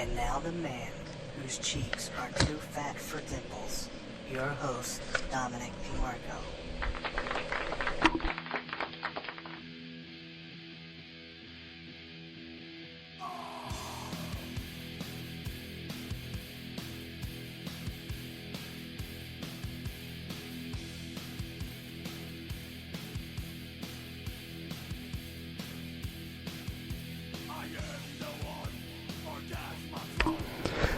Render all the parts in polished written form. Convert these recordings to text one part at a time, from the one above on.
And now the man whose cheeks are too fat for dimples, your host, Dominic DeMarco.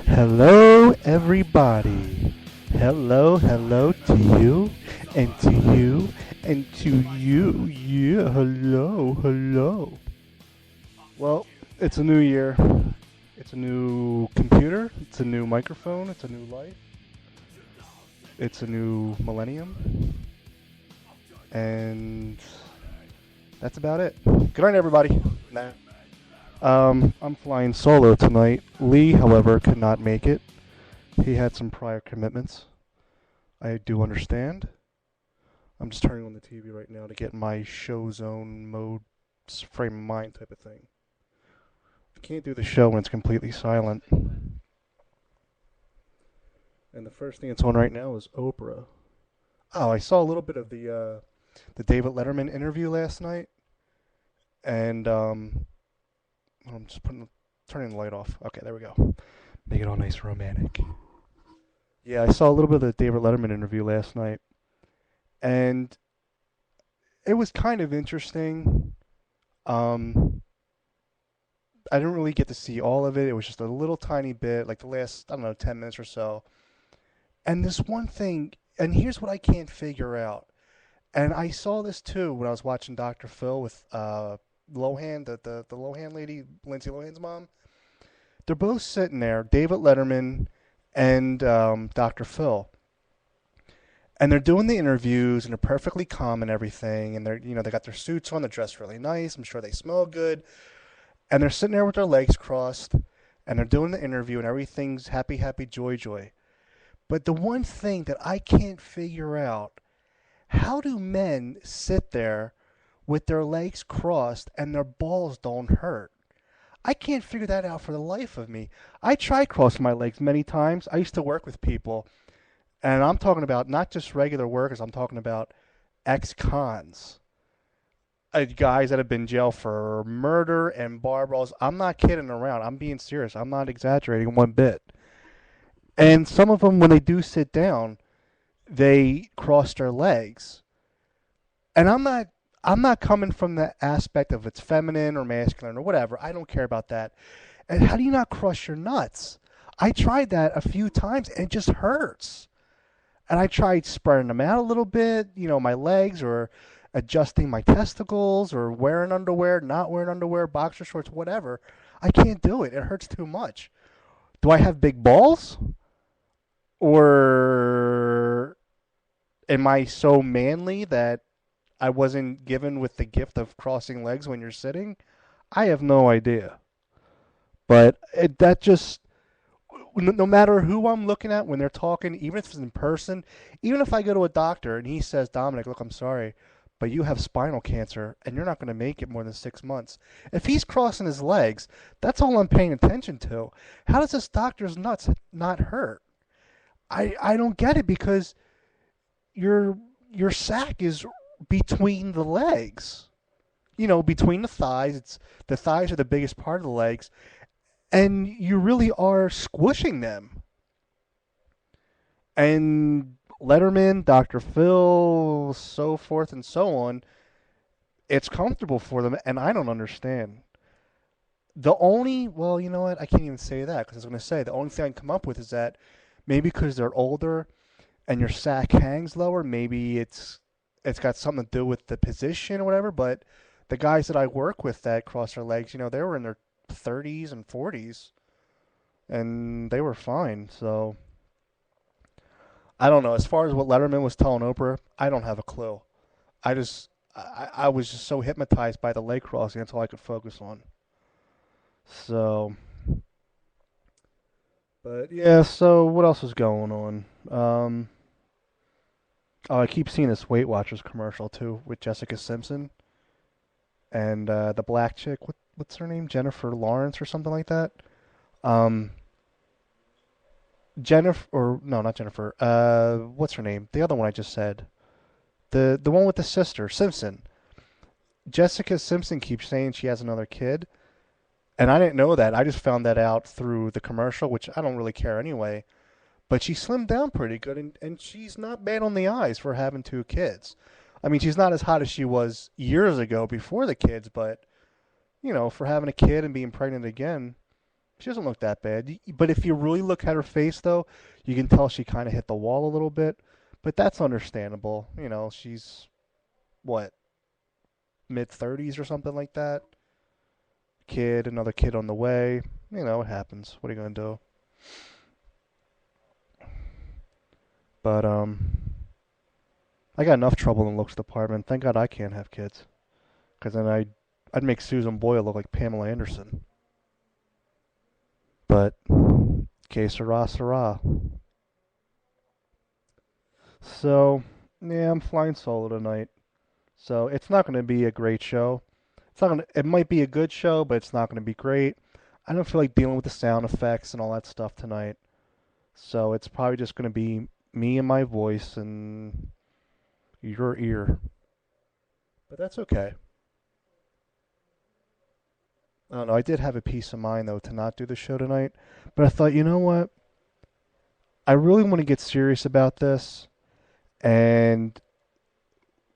Hello, everybody. Hello to you, and to you, and to you. Yeah, hello. Well, it's a new year. It's a new computer. It's a new microphone. It's a new life. It's a new millennium. And that's about it. Good night, everybody. Nah. I'm flying solo tonight. Lee, however, could not make it. He had some prior commitments. I do understand. I'm just turning on the TV right now to get my show zone mode, frame of mind type of thing. I can't do the show when it's completely silent. And the first thing that's on right now is Oprah. Oh, I saw a little bit of the David Letterman interview last night, and I'm just turning the light off. Okay, there we go. Make it all nice and romantic. Yeah, I saw a little bit of the David Letterman interview last night, and it was kind of interesting. I didn't really get to see all of it. It was just a little tiny bit, like the last, 10 minutes or so. And this one thing, and here's what I can't figure out. And I saw this too when I was watching Dr. Phil with Lohan, the Lohan lady, Lindsay Lohan's mom. They're both sitting there, David Letterman and Dr. Phil, and they're doing the interviews, and they're perfectly calm and everything, and they got their suits on, they're dressed really nice. I'm sure they smell good, and they're sitting there with their legs crossed, and they're doing the interview, and everything's happy, joy. But the one thing that I can't figure out, how do men sit there with their legs crossed and their balls don't hurt? I can't figure that out for the life of me. I tried crossing my legs many times. I used to work with people, and I'm talking about not just regular workers. I'm talking about ex-cons, guys that have been in jail for murder and bar brawls. I'm not kidding around. I'm being serious. I'm not exaggerating one bit. And some of them, when they do sit down, they cross their legs. And I'm not coming from the aspect of it's feminine or masculine or whatever. I don't care about that. And how do you not cross your nuts? I tried that a few times and it just hurts. And I tried spreading them out a little bit, my legs, or adjusting my testicles, or wearing underwear, not wearing underwear, boxer shorts, whatever. I can't do it. It hurts too much. Do I have big balls? Or am I so manly that I wasn't given with the gift of crossing legs when you're sitting? I have no idea. But that just, no matter who I'm looking at when they're talking, even if it's in person, even if I go to a doctor and he says, Dominic, look, I'm sorry, but you have spinal cancer and you're not going to make it more than 6 months. If he's crossing his legs, that's all I'm paying attention to. How does this doctor's nuts not hurt? I don't get it, because your sack is between the legs, between the thighs. The thighs are the biggest part of the legs, and you really are squishing them. And Letterman, Dr. Phil, so forth and so on, it's comfortable for them, and I don't understand. Well, you know what? I can't even say that, because I was going to say the only thing I can come up with is that maybe because they're older and your sack hangs lower, maybe it's got something to do with the position or whatever. But the guys that I work with that cross their legs, they were in their 30s and 40s, and they were fine. So I don't know. As far as what Letterman was telling Oprah, I don't have a clue. I was just so hypnotized by the leg crossing, that's all I could focus on. So, but yeah, so what else is going on? Oh, I keep seeing this Weight Watchers commercial too with Jessica Simpson and the black chick. What's her name? Jennifer Lawrence or something like that. Um, Jennifer, or no, not Jennifer. What's her name? The other one I just said. The one with the sister, Simpson. Jessica Simpson keeps saying she has another kid, and I didn't know that. I just found that out through the commercial, which I don't really care anyway. But she slimmed down pretty good, and she's not bad on the eyes for having two kids. I mean, she's not as hot as she was years ago before the kids, but for having a kid and being pregnant again, she doesn't look that bad. But if you really look at her face, though, you can tell she kind of hit the wall a little bit. But that's understandable. She's what, mid 30s or something like that. Kid, another kid on the way. It happens. What are you gonna do? But I got enough trouble in the looks department. Thank God I can't have kids, because then I'd make Susan Boyle look like Pamela Anderson. But que sera, sera. So yeah, I'm flying solo tonight. So it's not going to be a great show. It's not gonna. It might be a good show, but it's not going to be great. I don't feel like dealing with the sound effects and all that stuff tonight. So it's probably just going to be me and my voice and your ear. But that's okay. I don't know. I did have a peace of mind though to not do the show tonight. But I thought, you know what? I really want to get serious about this. And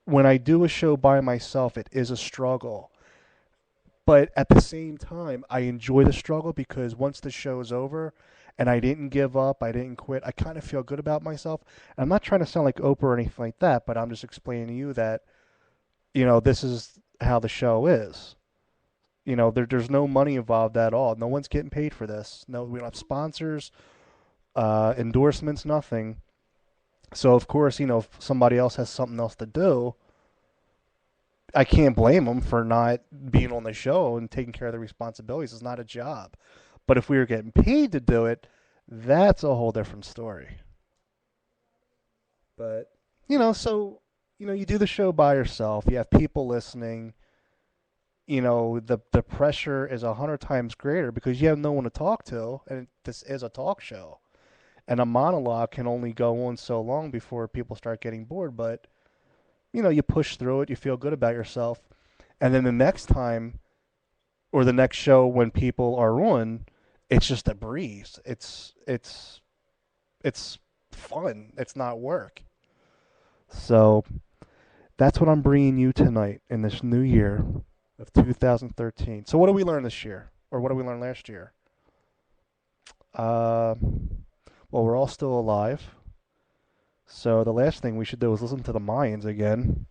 when I do a show by myself, it is a struggle. But at the same time, I enjoy the struggle because once the show is over and I didn't give up, I didn't quit, I kind of feel good about myself. And I'm not trying to sound like Oprah or anything like that, but I'm just explaining to you that, this is how the show is. There's no money involved at all. No one's getting paid for this. No, we don't have sponsors, endorsements, nothing. So, of course, if somebody else has something else to do, I can't blame them for not being on the show and taking care of their responsibilities. It's not a job. But if we were getting paid to do it, that's a whole different story. But, you do the show by yourself. You have people listening. The pressure is 100 times greater because you have no one to talk to, and this is a talk show. And a monologue can only go on so long before people start getting bored. But, you push through it. You feel good about yourself. And then the next time or the next show when people are on, it's just a breeze. It's fun. It's not work. So that's what I'm bringing you tonight in this new year of 2013. So what did we learn this year? Or what did we learn last year? Uh, well, we're all still alive. So the last thing we should do is listen to the Mayans again.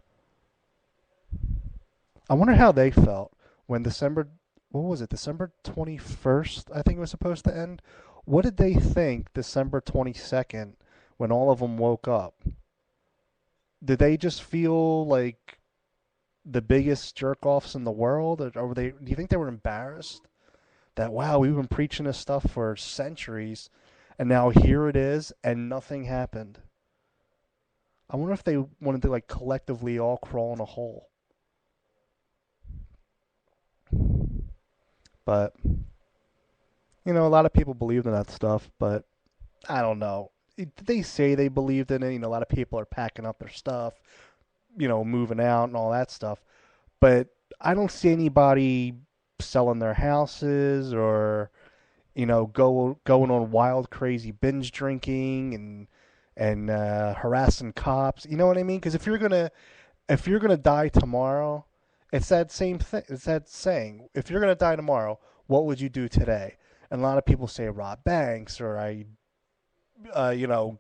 I wonder how they felt when what was it, December 21st, I think it was supposed to end? What did they think December 22nd when all of them woke up? Did they just feel like the biggest jerk-offs in the world? Or do you think they were embarrassed that, wow, we've been preaching this stuff for centuries, and now here it is, and nothing happened? I wonder if they wanted to, like, collectively all crawl in a hole. But, a lot of people believed in that stuff, but I don't know. They say they believed in it. A lot of people are packing up their stuff, moving out and all that stuff. But I don't see anybody selling their houses or, going on wild, crazy binge drinking and harassing cops. You know what I mean? Because if you're gonna die tomorrow, it's that same thing. It's that saying. If you're gonna die tomorrow, what would you do today? And a lot of people say rob banks, or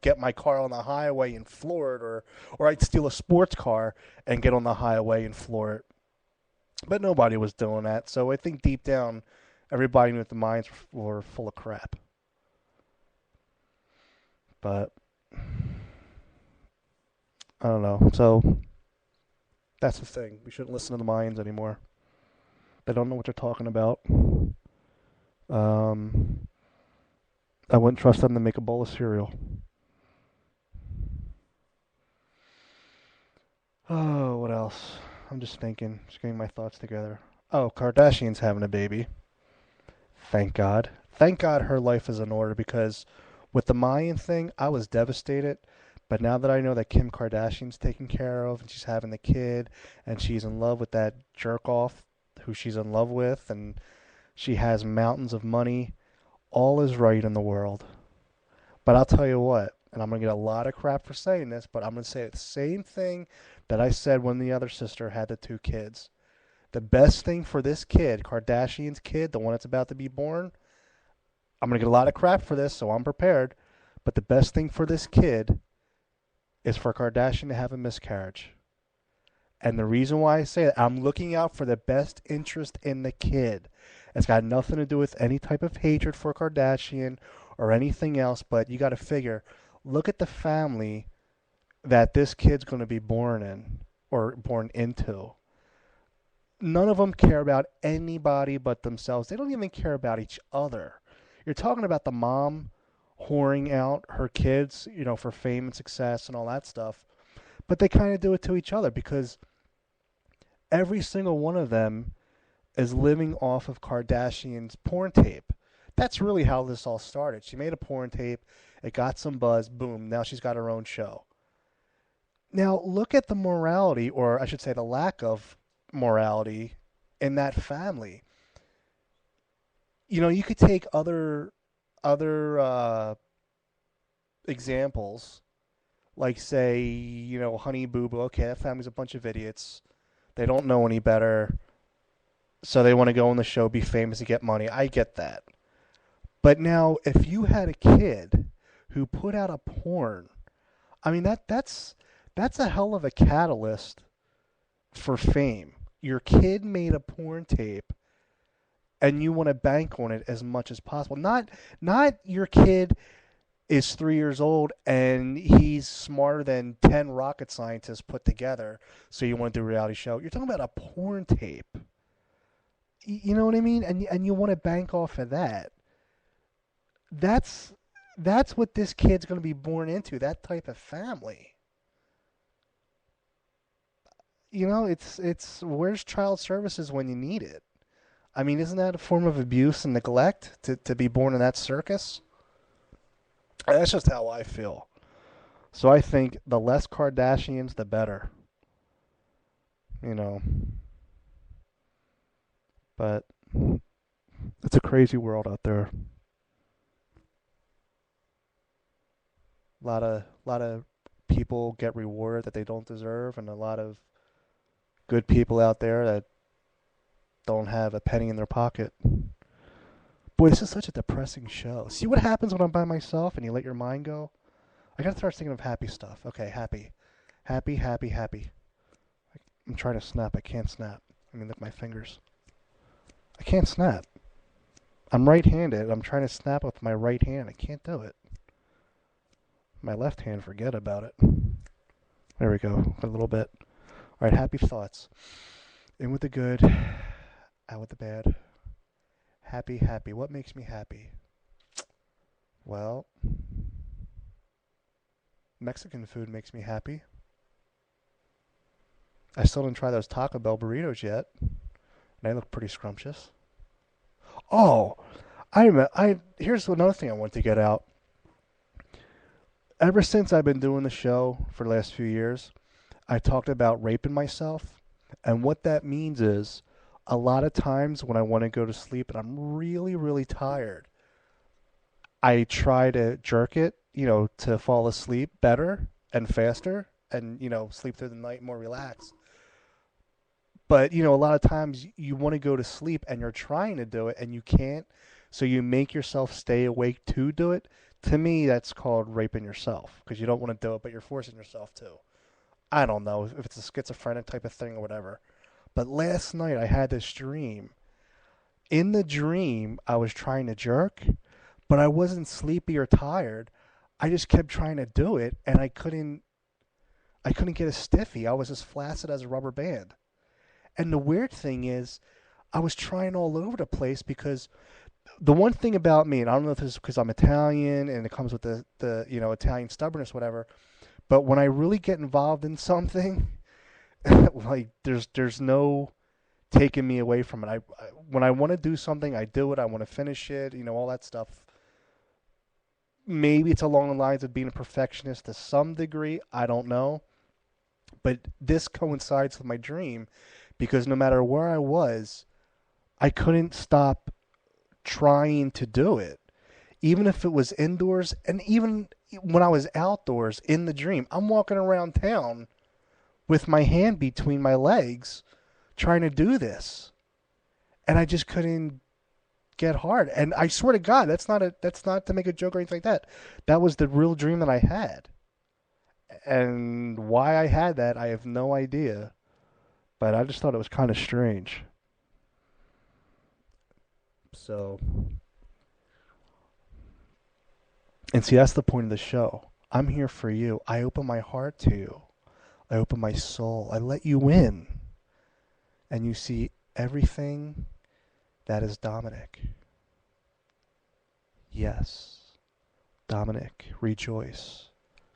get my car on the highway and floor it, or I'd steal a sports car and get on the highway and floor it. But nobody was doing that. So I think deep down, everybody knew that the mines were full of crap. But I don't know. So that's the thing. We shouldn't listen to the Mayans anymore. They don't know what they're talking about. Um, I wouldn't trust them to make a bowl of cereal. Oh, what else? I'm just thinking, just getting my thoughts together. Oh, Kardashian's having a baby. Thank God. thank God her life is in order, because with the Mayan thing, I was devastated. But now that I know that Kim Kardashian's taken care of and she's having the kid and she's in love with that jerk off who she's in love with and she has mountains of money, all is right in the world. But I'll tell you what, and I'm going to get a lot of crap for saying this, but I'm going to say the same thing that I said when the other sister had the two kids. The best thing for this kid, Kardashian's kid, the one that's about to be born, I'm going to get a lot of crap for this, so I'm prepared. But the best thing for this kid is for Kardashian to have a miscarriage. And the reason why I say that, I'm looking out for the best interest in the kid. It's got nothing to do with any type of hatred for Kardashian or anything else, but you got to figure, look at the family that this kid's going to be born in or born into. None of them care about anybody but themselves. They don't even care about each other. You're talking about the mom whoring out her kids, for fame and success and all that stuff. But they kind of do it to each other because every single one of them is living off of Kardashian's porn tape. That's really how this all started. She made a porn tape. It got some buzz. Boom. Now she's got her own show. Now look at the morality, or I should say the lack of morality in that family. You could take other examples, like say, Honey Boo Boo. Okay, that family's a bunch of idiots. They don't know any better, so they want to go on the show, be famous, and get money. I get that. But now, if you had a kid who put out a porn, I mean that's a hell of a catalyst for fame. Your kid made a porn tape and you want to bank on it as much as possible. Not your kid is 3 years old and he's smarter than 10 rocket scientists put together, so you want to do a reality show. You're talking about a porn tape. You know what I mean? And you want to bank off of that. That's what this kid's going to be born into, that type of family. It's where's child services when you need it? I mean, isn't that a form of abuse and neglect to be born in that circus? That's just how I feel. So I think the less Kardashians, the better. But it's a crazy world out there. A lot of people get rewarded that they don't deserve, and a lot of good people out there that don't have a penny in their pocket. Boy, this is such a depressing show. See what happens when I'm by myself and you let your mind go? I gotta start thinking of happy stuff. Okay, happy. Happy, happy, happy. I'm trying to snap. I can't snap. Let me lick my fingers. I can't snap. I'm right-handed. I'm trying to snap with my right hand. I can't do it. My left hand, forget about it. There we go. A little bit. All right, happy thoughts. In with the good, out with the bad. Happy, happy. What makes me happy? Well, Mexican food makes me happy. I still didn't try those Taco Bell burritos yet. They look pretty scrumptious. Oh, here's another thing I want to get out. Ever since I've been doing the show for the last few years, I talked about raping myself. And what that means is, a lot of times when I want to go to sleep and I'm really, really tired, I try to jerk it, to fall asleep better and faster and, sleep through the night more relaxed. But, a lot of times you want to go to sleep and you're trying to do it and you can't. So you make yourself stay awake to do it. To me, that's called raping yourself because you don't want to do it, but you're forcing yourself to. I don't know if it's a schizophrenic type of thing or whatever. But last night I had this dream. In the dream, I was trying to jerk, but I wasn't sleepy or tired. I just kept trying to do it, and I couldn't get a stiffy. I was as flaccid as a rubber band. And the weird thing is, I was trying all over the place because the one thing about me, and I don't know if this is because I'm Italian and it comes with the Italian stubbornness, whatever, but when I really get involved in something, like there's no taken me away from it. When I want to do something, I do it. I want to finish it. All that stuff. Maybe it's along the lines of being a perfectionist to some degree. I don't know. But this coincides with my dream because no matter where I was, I couldn't stop trying to do it. Even if it was indoors, and even when I was outdoors in the dream, I'm walking around town with my hand between my legs trying to do this. And I just couldn't get hard. And I swear to God, that's not to make a joke or anything like that. That was the real dream that I had. And why I had that, I have no idea. But I just thought it was kind of strange. So, and see, that's the point of the show. I'm here for you. I open my heart to you. I open my soul. I let you in. And you see everything that is Dominic. Yes. Dominic, rejoice.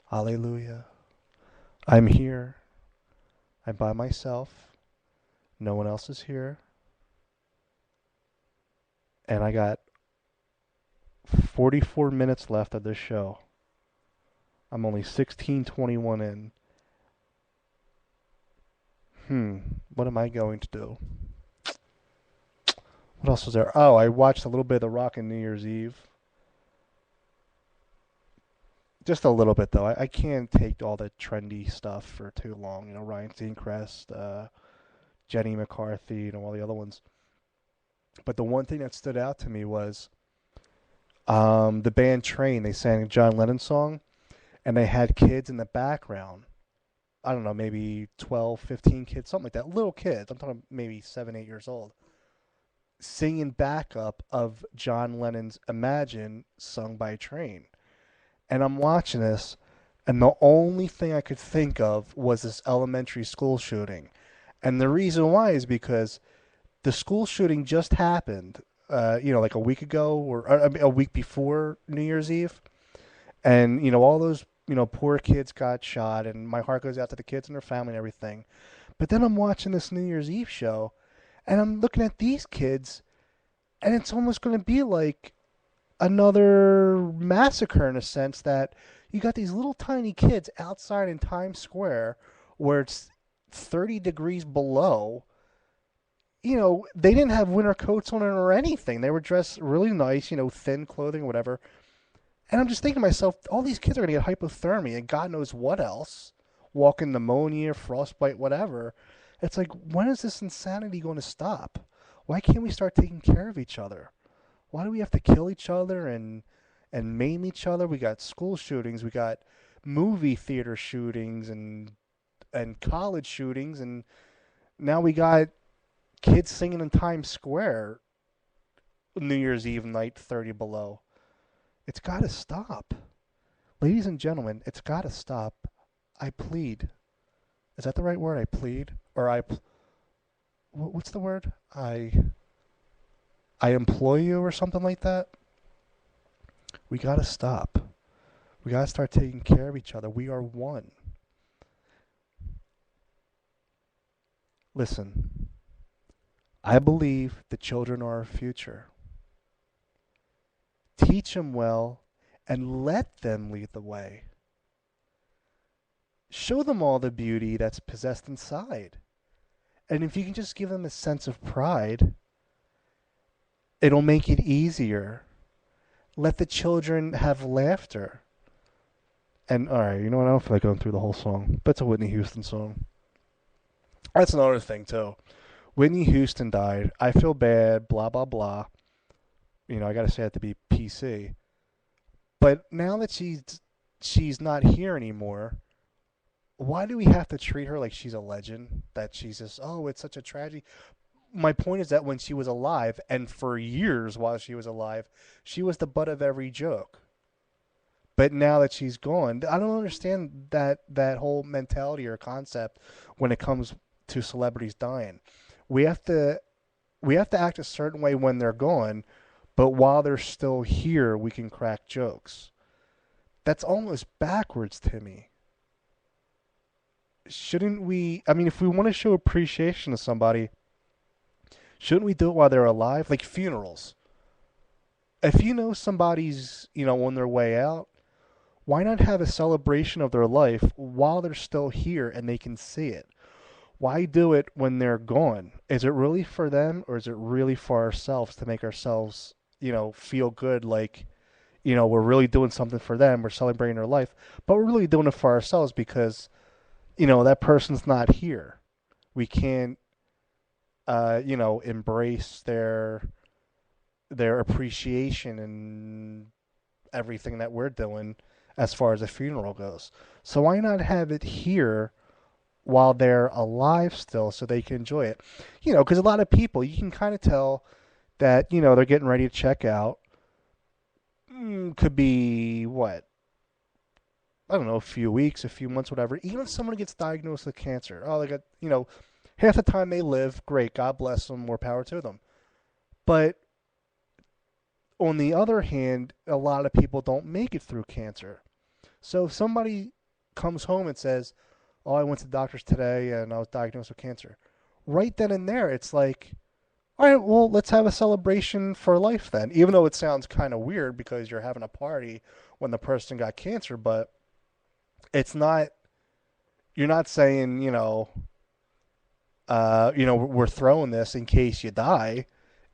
Hallelujah. I'm here. I'm by myself. No one else is here. And I got 44 minutes left of this show. I'm only 16:21 in. What am I going to do? What else was there? Oh, I watched a little bit of The Rock on New Year's Eve. Just a little bit, though. I can't take all the trendy stuff for too long. Ryan Seacrest, Jenny McCarthy, all the other ones. But the one thing that stood out to me was the band Train. They sang a John Lennon song, and they had kids in the background. I don't know, maybe 12, 15 kids, something like that. Little kids. I'm talking maybe 7, 8 years old. Singing backup of John Lennon's Imagine, sung by Train. And I'm watching this, and the only thing I could think of was this elementary school shooting. And the reason why is because the school shooting just happened, like a week ago or a week before New Year's Eve. And, all those, poor kids got shot, and my heart goes out to the kids and their family and everything. But then I'm watching this New Year's Eve show, and I'm looking at these kids, and it's almost going to be like another massacre in a sense that you got these little tiny kids outside in Times Square where it's 30 degrees below. They didn't have winter coats on or anything. They were dressed really nice, thin clothing or whatever. And I'm just thinking to myself, all these kids are going to get hypothermia and God knows what else. Walking pneumonia, frostbite, whatever. It's like, when is this insanity going to stop? Why can't we start taking care of each other? Why do we have to kill each other and maim each other? We got school shootings, we got movie theater shootings and college shootings, and now we got kids singing in Times Square New Year's Eve night, 30 below. It's got to stop. Ladies and gentlemen, it's got to stop. I plead. Is that the right word? I plead? Or what's the word? I employ you or something like that? We got to stop. We got to start taking care of each other. We are one. Listen, I believe the children are our future. Teach them well and let them lead the way. Show them all the beauty that's possessed inside. And if you can just give them a sense of pride, it'll make it easier. Let the children have laughter. And, all right, you know what? I don't feel like going through the whole song, but it's a Whitney Houston song. That's another thing, too. Whitney Houston died. I feel bad, blah, blah, blah. I got to say it to be PC. But now that she's not here anymore, why do we have to treat her like she's a legend? That she's just, oh, it's such a tragedy. My point is that when she was alive, and for years while she was alive, she was the butt of every joke. But now that she's gone, I don't understand that whole mentality or concept when it comes to celebrities dying. We have to act a certain way when they're gone, but while they're still here, we can crack jokes. That's almost backwards to me. Shouldn't we? I mean, if we want to show appreciation to somebody, Shouldn't we do it while they're alive? Like funerals. If you know somebody's, on their way out, why not have a celebration of their life while they're still here and they can see it? Why do it when they're gone? Is it really for them or is it really for ourselves to make ourselves, feel good like, we're really doing something for them, we're celebrating their life, but we're really doing it for ourselves because, that person's not here. We can't, embrace their appreciation and everything that we're doing as far as a funeral goes. So why not have it here while they're alive still so they can enjoy it? Because a lot of people, you can kind of tell that, they're getting ready to check out. Could be what? I don't know, a few weeks, a few months, whatever. Even if someone gets diagnosed with cancer, oh, they got, half the time they live, great, God bless them, more power to them. But on the other hand, a lot of people don't make it through cancer. So if somebody comes home and says, oh, I went to the doctors today and I was diagnosed with cancer, right then and there, it's like, all right, well, let's have a celebration for life then. Even though it sounds kind of weird because you're having a party when the person got cancer, but it's not, you're not saying, we're throwing this in case you die.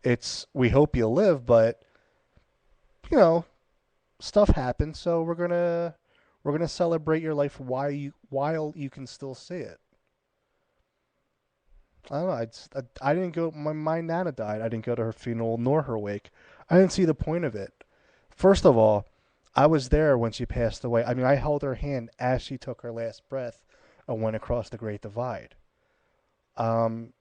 It's, we hope you live, but, stuff happens, so we're gonna celebrate your life while you can still see it. I don't know. I didn't go. My nana died. I didn't go to her funeral nor her wake. I didn't see the point of it. First of all, I was there when she passed away. I mean, I held her hand as she took her last breath and went across the Great Divide. Um,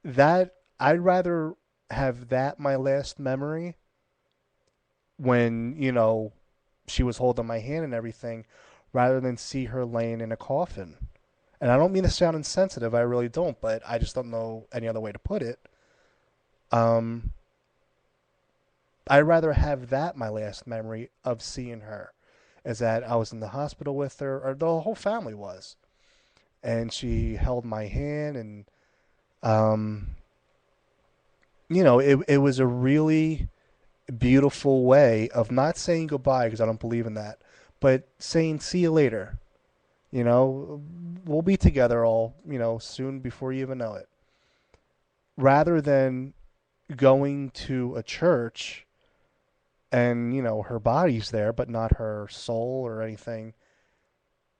that I'd rather have that my last memory when she was holding my hand and everything, rather than see her laying in a coffin. And I don't mean to sound insensitive, I really don't, but I just don't know any other way to put it. Um, I'd rather have that my last memory of seeing her, is that I was in the hospital with her, or the whole family was, and she held my hand, and um, it was a really beautiful way of not saying goodbye because I don't believe in that, but saying see you later. We'll be together all, soon before you even know it. Rather than going to a church and, her body's there, but not her soul or anything.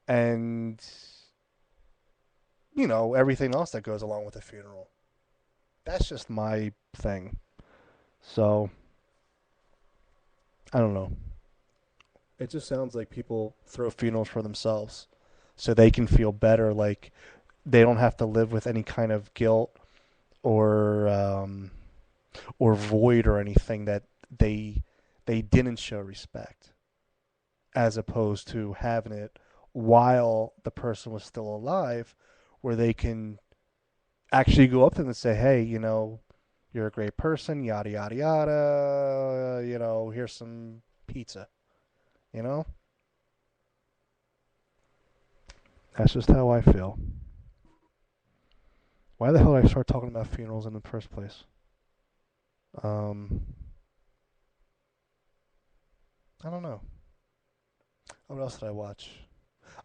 And, everything else that goes along with a funeral. That's just my thing. So, I don't know. It just sounds like people throw funerals for themselves so they can feel better, like they don't have to live with any kind of guilt or void or anything that they didn't show respect, as opposed to having it while the person was still alive, where they can actually go up to them and say, hey, you're a great person, yada yada yada, here's some pizza, you know? That's just how I feel. Why the hell did I start talking about funerals in the first place? I don't know. What else did I watch?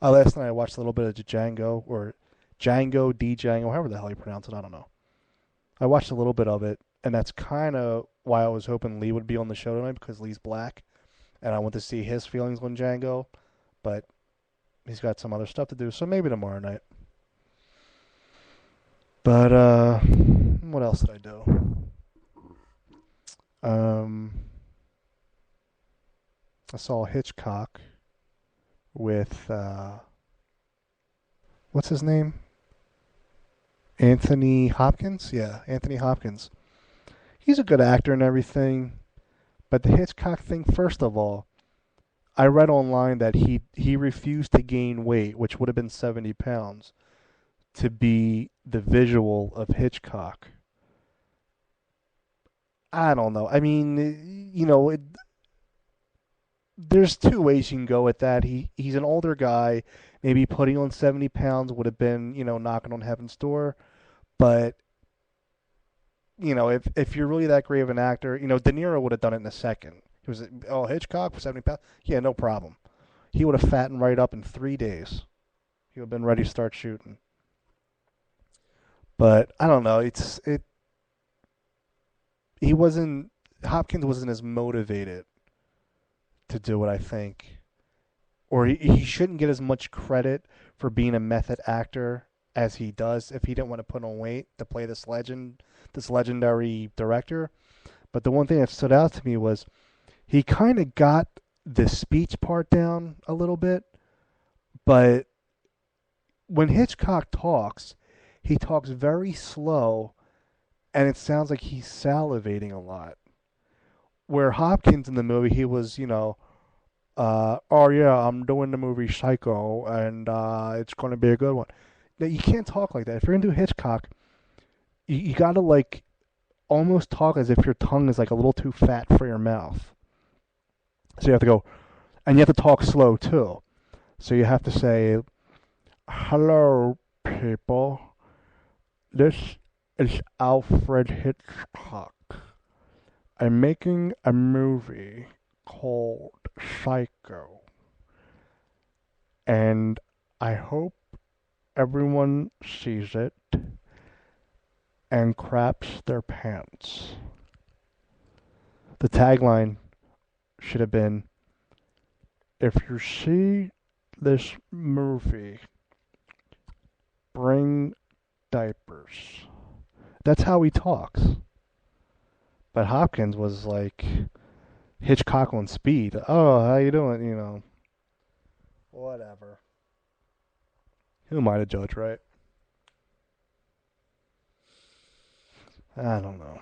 Last night I watched a little bit of Django, or Django, D-Django, however the hell you pronounce it, I don't know. I watched a little bit of it, and that's kind of why I was hoping Lee would be on the show tonight, because Lee's black, and I want to see his feelings on Django, but he's got some other stuff to do, so maybe tomorrow night. But, what else did I do? I saw Hitchcock with, what's his name? Anthony Hopkins? Yeah, Anthony Hopkins. He's a good actor and everything, but the Hitchcock thing, first of all, I read online that he refused to gain weight, which would have been 70 pounds, to be the visual of Hitchcock. I don't know. I mean, there's two ways you can go with that. He's an older guy. Maybe putting on 70 pounds would have been, knocking on heaven's door. But if you're really that great of an actor, De Niro would have done it in a second. He was, oh, Hitchcock for 70 pounds? Yeah, no problem. He would have fattened right up in 3 days. He would have been ready to start shooting. But I don't know. Hopkins wasn't as motivated to do it, I think. Or he shouldn't get as much credit for being a method actor as he does if he didn't want to put on weight to play this legendary director. But the one thing that stood out to me was he kind of got the speech part down a little bit, but when Hitchcock talks, he talks very slow, and it sounds like he's salivating a lot. Where Hopkins in the movie, he was, oh yeah, I'm doing the movie Psycho, and it's going to be a good one. Now, you can't talk like that. If you're going to do Hitchcock, you got to like almost talk as if your tongue is like a little too fat for your mouth. So you have to go, and you have to talk slow too. So you have to say, hello, people. This is Alfred Hitchcock. I'm making a movie called Psycho. And I hope everyone sees it and craps their pants. The tagline should have been, if you see this movie, bring diapers. That's how he talks. But Hopkins was like Hitchcock on speed. Oh, how you doing? Whatever. Who am I to judge, right? I don't know.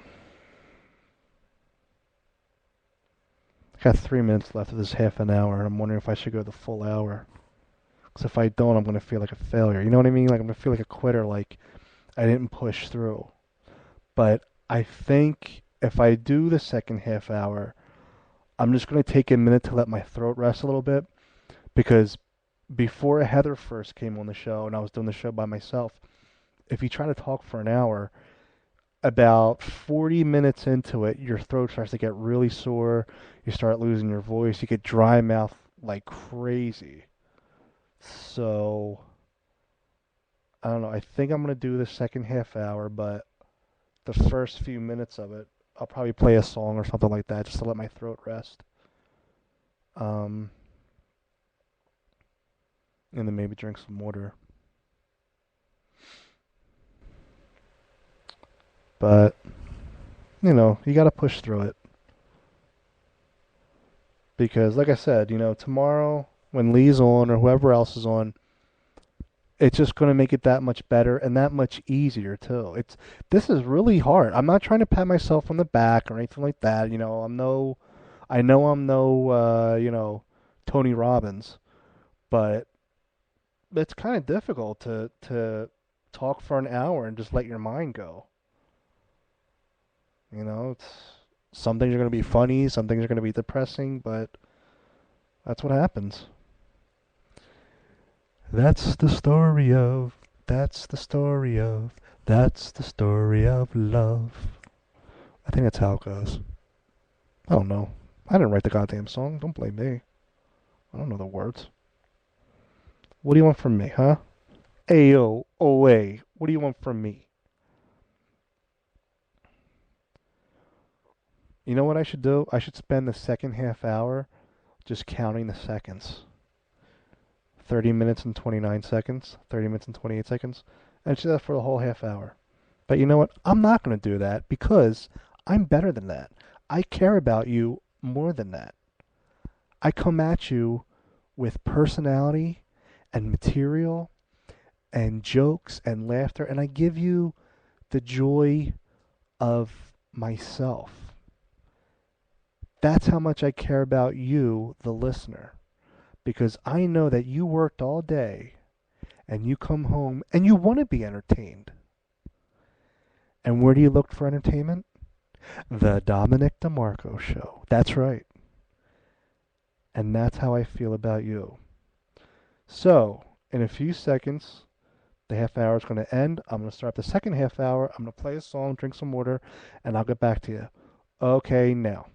I got 3 minutes left of this half an hour, and I'm wondering if I should go the full hour. Because if I don't, I'm going to feel like a failure. You know what I mean? Like, I'm going to feel like a quitter, like I didn't push through. But I think if I do the second half hour, I'm just going to take a minute to let my throat rest a little bit. Because before Heather first came on the show, and I was doing the show by myself, if you try to talk for an hour, about 40 minutes into it, your throat starts to get really sore. You start losing your voice. You get dry mouth like crazy. So, I don't know. I think I'm going to do the second half hour, but the first few minutes of it, I'll probably play a song or something like that just to let my throat rest. And then maybe drink some water. But, you got to push through it. Because, like I said, tomorrow when Lee's on or whoever else is on, it's just going to make it that much better and that much easier, too. This is really hard. I'm not trying to pat myself on the back or anything like that. I know I'm no Tony Robbins, but it's kind of difficult to talk for an hour and just let your mind go. Some things are going to be funny, some things are going to be depressing, but that's what happens. That's the story of love. I think that's how it goes. I don't know. I didn't write the goddamn song. Don't blame me. I don't know the words. What do you want from me, huh? Ayo, OA. What do you want from me? You know what I should do? I should spend the second half hour just counting the seconds. 30 minutes and 29 seconds, 30 minutes and 28 seconds, and do that for the whole half hour. But you know what? I'm not going to do that because I'm better than that. I care about you more than that. I come at you with personality and material and jokes and laughter, and I give you the joy of myself. That's how much I care about you, the listener. Because I know that you worked all day and you come home and you want to be entertained. And where do you look for entertainment? The Dominic DeMarco Show. That's right. And that's how I feel about you. So, in a few seconds, The half hour is going to end. I'm going to start the second half hour. I'm going to play a song, drink some water, and I'll get back to you. Okay, now.